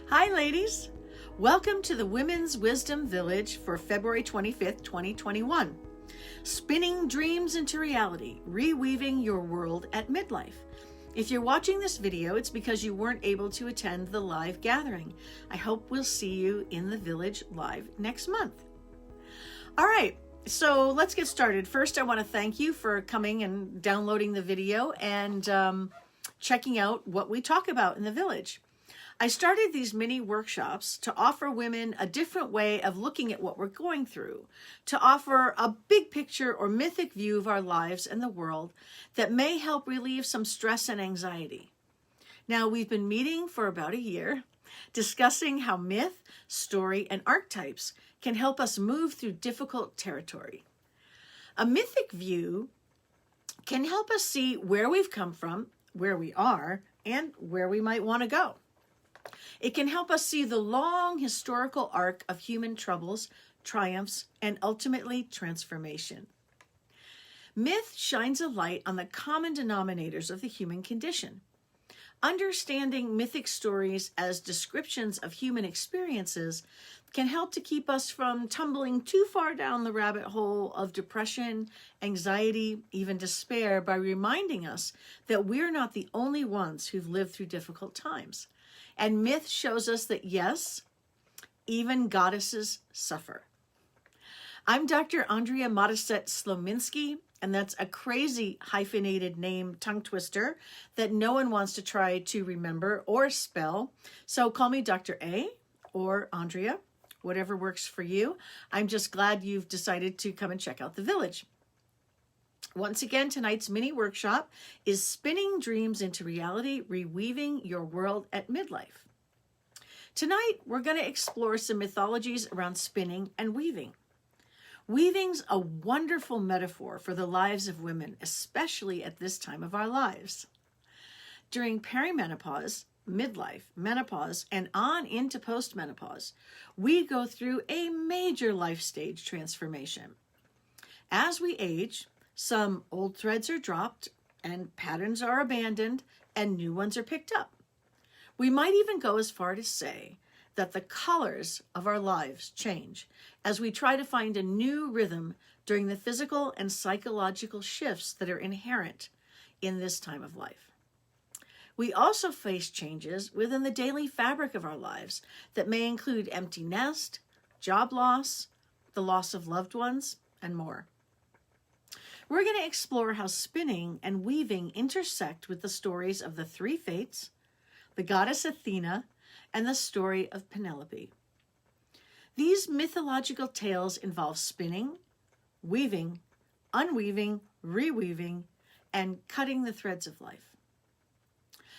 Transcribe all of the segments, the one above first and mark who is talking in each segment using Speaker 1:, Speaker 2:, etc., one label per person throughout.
Speaker 1: Hi, ladies. Welcome to the Women's Wisdom Village for February 25th, 2021. Spinning dreams into reality, reweaving your world at midlife. If you're watching this video, it's because you weren't able to attend the live gathering. I hope we'll see you in the village live next month. All right, so let's get started. First, I want to thank you for coming and downloading the video and checking out what we talk about in the village. I started these mini workshops to offer women a different way of looking at what we're going through, to offer a big picture or mythic view of our lives and the world that may help relieve some stress and anxiety. Now, we've been meeting for about a year, discussing how myth, story, and archetypes can help us move through difficult territory. A mythic view can help us see where we've come from, where we are, and where we might want to go. It can help us see the long historical arc of human troubles, triumphs, and ultimately transformation. Myth shines a light on the common denominators of the human condition. Understanding mythic stories as descriptions of human experiences can help to keep us from tumbling too far down the rabbit hole of depression, anxiety, even despair, by reminding us that we're not the only ones who've lived through difficult times. And myth shows us that, yes, even goddesses suffer. I'm Dr. Andrea Modestette Slominski, and that's a crazy hyphenated name tongue twister that no one wants to try to remember or spell. So call me Dr. A or Andrea, whatever works for you. I'm just glad you've decided to come and check out the village. Once again, tonight's mini workshop is Spinning Dreams into Reality, Reweaving Your World at Midlife. Tonight, we're going to explore some mythologies around spinning and weaving. Weaving's a wonderful metaphor for the lives of women, especially at this time of our lives. During perimenopause, midlife, menopause, and on into postmenopause, we go through a major life stage transformation. As we age, some old threads are dropped and patterns are abandoned and new ones are picked up. We might even go as far to say that the colors of our lives change as we try to find a new rhythm during the physical and psychological shifts that are inherent in this time of life. We also face changes within the daily fabric of our lives that may include empty nest, job loss, the loss of loved ones, and more. We're going to explore how spinning and weaving intersect with the stories of the three fates, the goddess Athena, and the story of Penelope. These mythological tales involve spinning, weaving, unweaving, reweaving, and cutting the threads of life.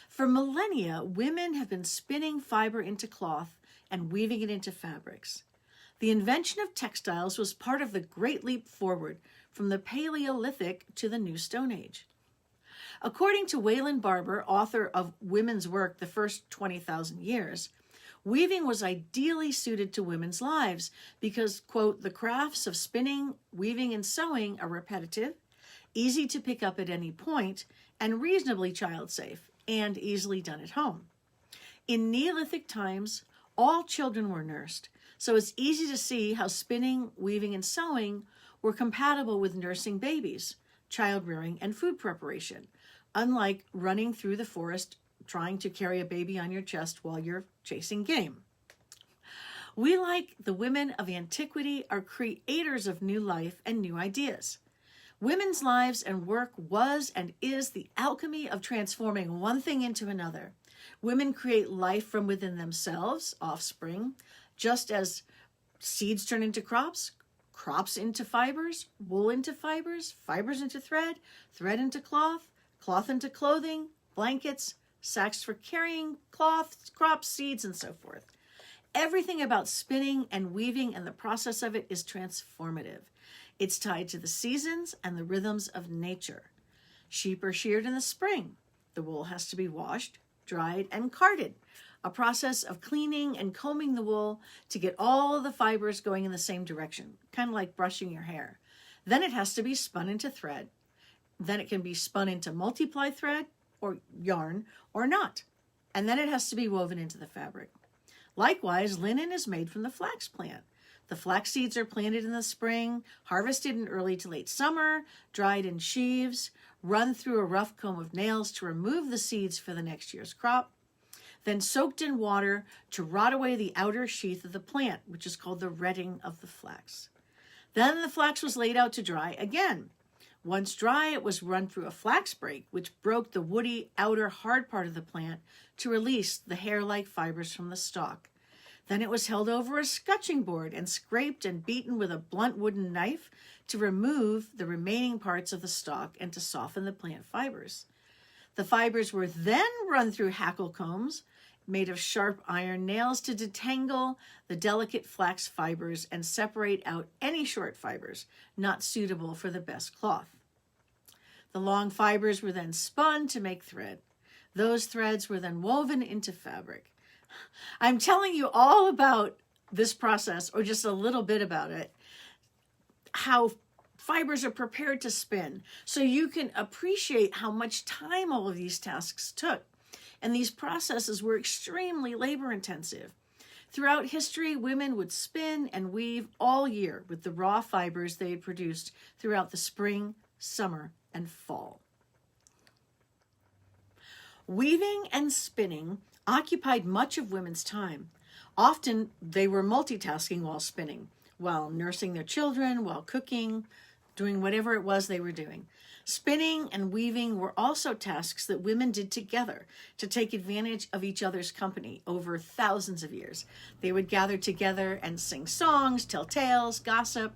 Speaker 1: For millennia, women have been spinning fiber into cloth and weaving it into fabrics. The invention of textiles was part of the great leap forward from the Paleolithic to the New Stone Age. According to Wayland Barber, author of Women's Work, The First 20,000 Years, weaving was ideally suited to women's lives because, quote, the crafts of spinning, weaving, and sewing are repetitive, easy to pick up at any point, and reasonably child-safe, and easily done at home. In Neolithic times, all children were nursed, so it's easy to see how spinning, weaving, and sewing were compatible with nursing babies, child rearing, and food preparation, unlike running through the forest trying to carry a baby on your chest while you're chasing game. We, like the women of antiquity, are creators of new life and new ideas. Women's lives and work was and is the alchemy of transforming one thing into another. Women create life from within themselves, offspring, just as seeds turn into crops, crops into fibers, wool into fibers, fibers into thread, thread into cloth, cloth into clothing, blankets, sacks for carrying cloth, crops, seeds, and so forth. Everything about spinning and weaving and the process of it is transformative. It's tied to the seasons and the rhythms of nature. Sheep are sheared in the spring. The wool has to be washed, dried, and carded, a process of cleaning and combing the wool to get all the fibers going in the same direction, kind of like brushing your hair. Then it has to be spun into thread. Then it can be spun into multiply thread or yarn or not. And then it has to be woven into the fabric. Likewise, linen is made from the flax plant. The flax seeds are planted in the spring, harvested in early to late summer, dried in sheaves, run through a rough comb of nails to remove the seeds for the next year's crop, then soaked in water to rot away the outer sheath of the plant, which is called the retting of the flax. Then the flax was laid out to dry again. Once dry, it was run through a flax brake, which broke the woody outer hard part of the plant to release the hair-like fibers from the stalk. Then it was held over a scutching board and scraped and beaten with a blunt wooden knife to remove the remaining parts of the stalk and to soften the plant fibers. The fibers were then run through hackle combs made of sharp iron nails to detangle the delicate flax fibers and separate out any short fibers not suitable for the best cloth. The long fibers were then spun to make thread. Those threads were then woven into fabric. I'm telling you all about this process, or just a little bit about it, how fibers are prepared to spin, so you can appreciate how much time all of these tasks took. And these processes were extremely labor-intensive. Throughout history, women would spin and weave all year with the raw fibers they had produced throughout the spring, summer, and fall. Weaving and spinning occupied much of women's time. Often they were multitasking while spinning, while nursing their children, while cooking, doing whatever it was they were doing. Spinning and weaving were also tasks that women did together to take advantage of each other's company over thousands of years. They would gather together and sing songs, tell tales, gossip,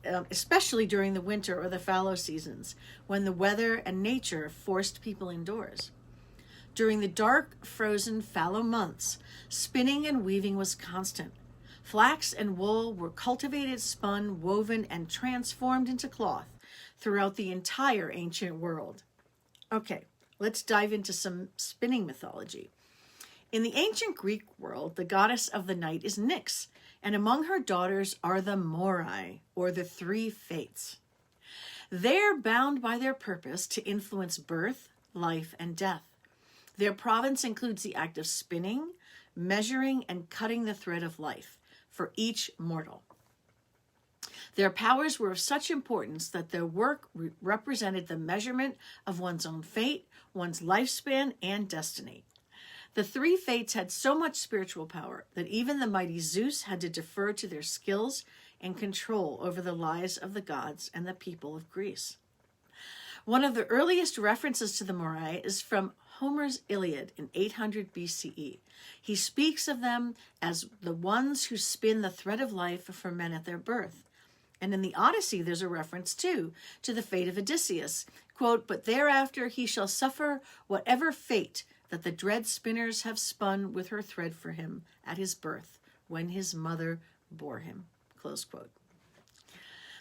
Speaker 1: especially during the winter or the fallow seasons, when the weather and nature forced people indoors. During the dark, frozen, fallow months, spinning and weaving was constant. Flax and wool were cultivated, spun, woven, and transformed into cloth throughout the entire ancient world. Okay, let's dive into some spinning mythology. In the ancient Greek world, the goddess of the night is Nyx, and among her daughters are the Moirai, or the three fates. They're bound by their purpose to influence birth, life, and death. Their province includes the act of spinning, measuring, and cutting the thread of life for each mortal. Their powers were of such importance that their work represented the measurement of one's own fate, one's lifespan, and destiny. The three fates had so much spiritual power that even the mighty Zeus had to defer to their skills and control over the lives of the gods and the people of Greece. One of the earliest references to the Moirai is from Homer's Iliad in 800 BCE. He speaks of them as the ones who spin the thread of life for men at their birth. And in the Odyssey, there's a reference, too, to the fate of Odysseus. Quote, "But thereafter he shall suffer whatever fate that the dread spinners have spun with her thread for him at his birth, when his mother bore him." Close quote.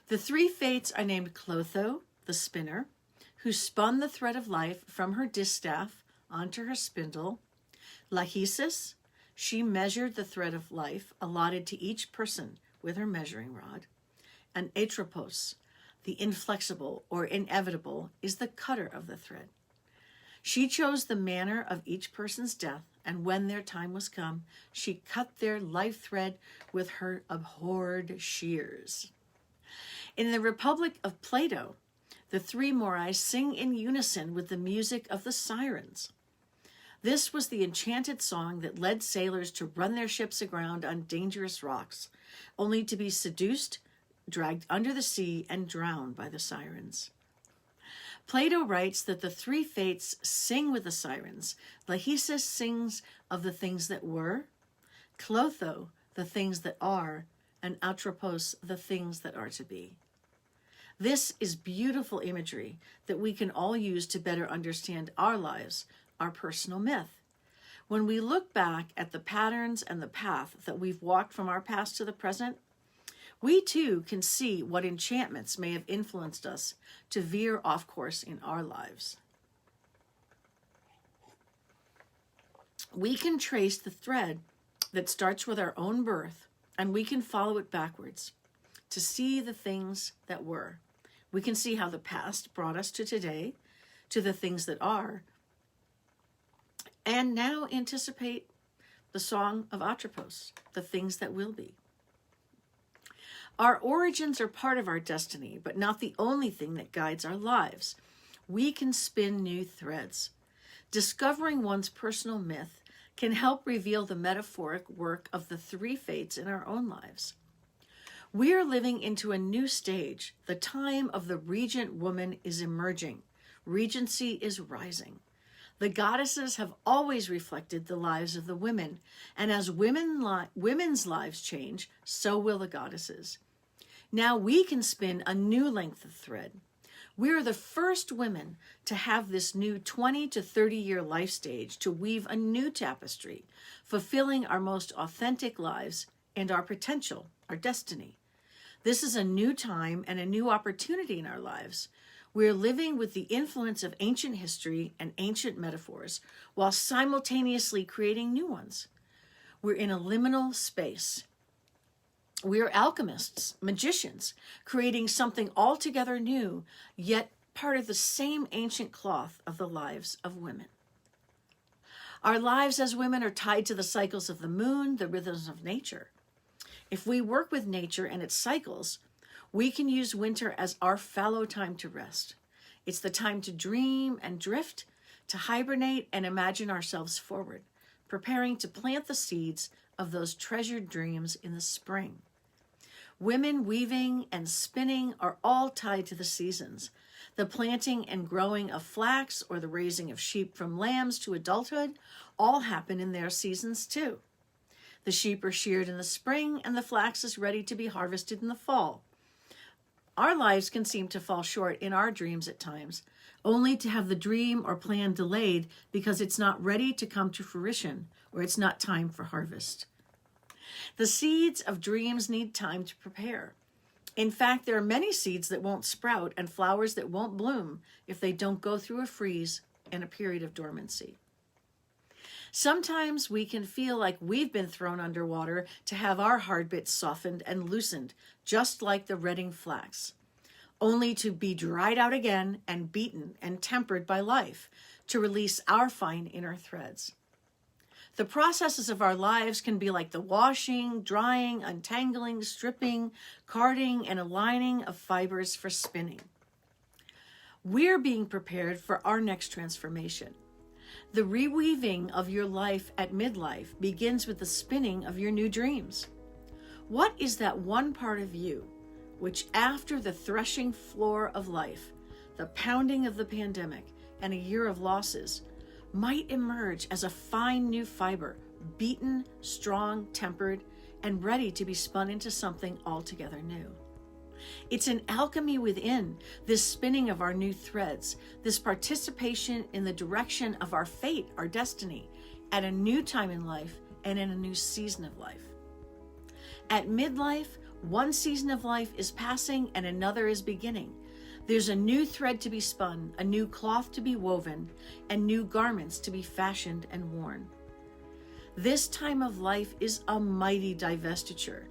Speaker 1: The three fates are named Clotho, the spinner, who spun the thread of life from her distaff onto her spindle. Lachesis, she measured the thread of life allotted to each person with her measuring rod. And Atropos, the inflexible or inevitable, is the cutter of the thread. She chose the manner of each person's death, and when their time was come, she cut their life thread with her abhorred shears. In the Republic of Plato, the three Moirai sing in unison with the music of the sirens. This was the enchanted song that led sailors to run their ships aground on dangerous rocks, only to be seduced, dragged under the sea, and drowned by the sirens. Plato writes that the three fates sing with the sirens. Lachesis sings of the things that were, Clotho, the things that are, and Atropos, the things that are to be. This is beautiful imagery that we can all use to better understand our lives, our personal myth. When we look back at the patterns and the path that we've walked from our past to the present, we too can see what enchantments may have influenced us to veer off course in our lives. We can trace the thread that starts with our own birth, and we can follow it backwards to see the things that were. We can see how the past brought us to today, to the things that are, and now anticipate the song of Atropos, the things that will be. Our origins are part of our destiny, but not the only thing that guides our lives. We can spin new threads. Discovering one's personal myth can help reveal the metaphoric work of the three fates in our own lives. We are living into a new stage. The time of the regent woman is emerging. Regency is rising. The goddesses have always reflected the lives of the women, and as women's lives change, so will the goddesses. Now we can spin a new length of thread. We are the first women to have this new 20 to 30-year life stage to weave a new tapestry, fulfilling our most authentic lives and our potential, our destiny. This is a new time and a new opportunity in our lives. We are living with the influence of ancient history and ancient metaphors while simultaneously creating new ones. We're in a liminal space. We are alchemists, magicians, creating something altogether new, yet part of the same ancient cloth of the lives of women. Our lives as women are tied to the cycles of the moon, the rhythms of nature. If we work with nature and its cycles, we can use winter as our fallow time to rest. It's the time to dream and drift, to hibernate and imagine ourselves forward, preparing to plant the seeds of those treasured dreams in the spring. Women weaving and spinning are all tied to the seasons. The planting and growing of flax or the raising of sheep from lambs to adulthood all happen in their seasons too. The sheep are sheared in the spring and the flax is ready to be harvested in the fall. Our lives can seem to fall short in our dreams at times, only to have the dream or plan delayed because it's not ready to come to fruition or it's not time for harvest. The seeds of dreams need time to prepare. In fact, there are many seeds that won't sprout and flowers that won't bloom if they don't go through a freeze and a period of dormancy. Sometimes we can feel like we've been thrown underwater to have our hard bits softened and loosened, just like the redding flax, only to be dried out again and beaten and tempered by life to release our fine inner threads. The processes of our lives can be like the washing, drying, untangling, stripping, carding, and aligning of fibers for spinning. We're being prepared for our next transformation. The reweaving of your life at midlife begins with the spinning of your new dreams. What is that one part of you which, after the threshing floor of life, the pounding of the pandemic, and a year of losses, might emerge as a fine new fiber, beaten, strong, tempered, and ready to be spun into something altogether new? It's an alchemy within, this spinning of our new threads, this participation in the direction of our fate, our destiny, at a new time in life and in a new season of life. At midlife, one season of life is passing and another is beginning. There's a new thread to be spun, a new cloth to be woven, and new garments to be fashioned and worn. This time of life is a mighty divestiture,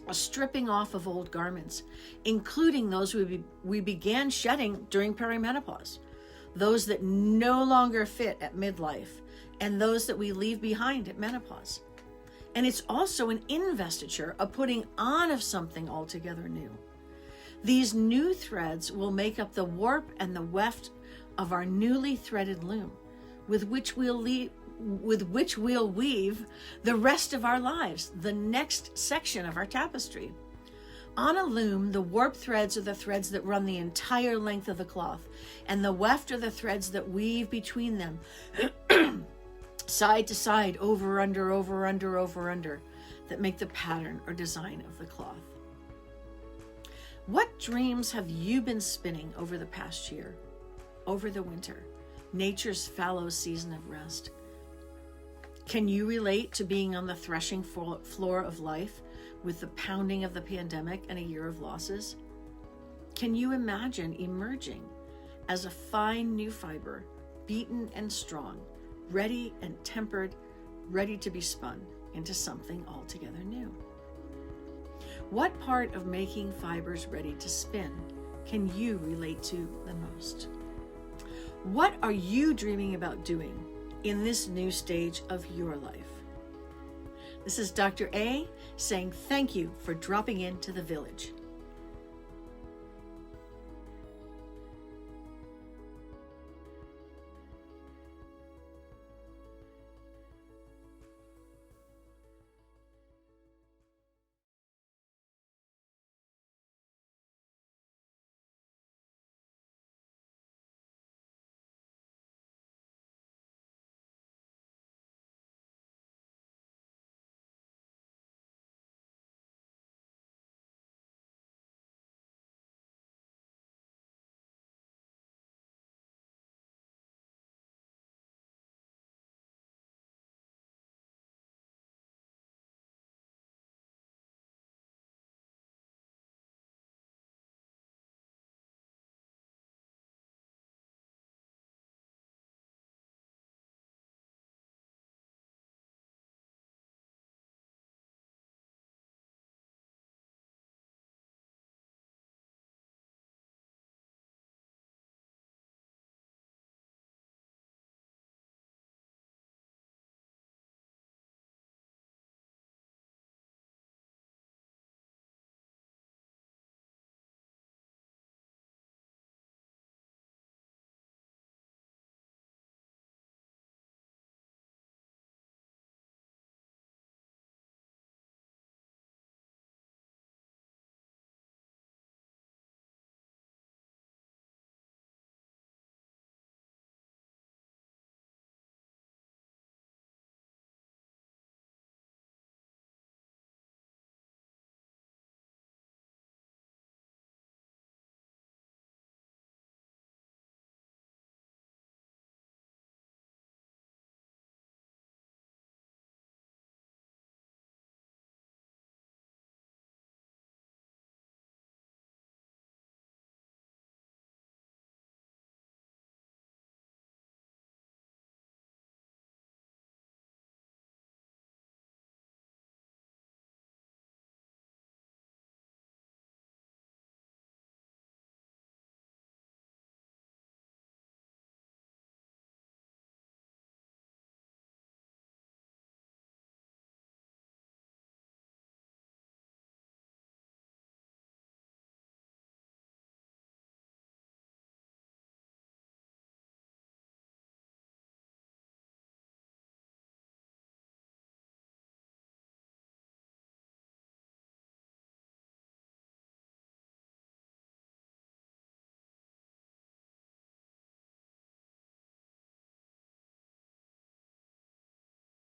Speaker 1: a stripping off of old garments, including those we began shedding during perimenopause, those that no longer fit at midlife, and those that we leave behind at menopause. And it's also an investiture, a putting on of something altogether new. These new threads will make up the warp and the weft of our newly threaded loom, with which we'll weave the rest of our lives, the next section of our tapestry. On a loom, the warp threads are the threads that run the entire length of the cloth, and the weft are the threads that weave between them, side to side, over, under, that make the pattern or design of the cloth. What dreams have you been spinning over the past year, over the winter, nature's fallow season of rest? Can you relate to being on the threshing floor of life with the pounding of the pandemic and a year of losses? Can you imagine emerging as a fine new fiber, beaten and strong, ready and tempered, ready to be spun into something altogether new? What part of making fibers ready to spin can you relate to the most? What are you dreaming about doing in this new stage of your life? This is Dr. A saying thank you for dropping into the village.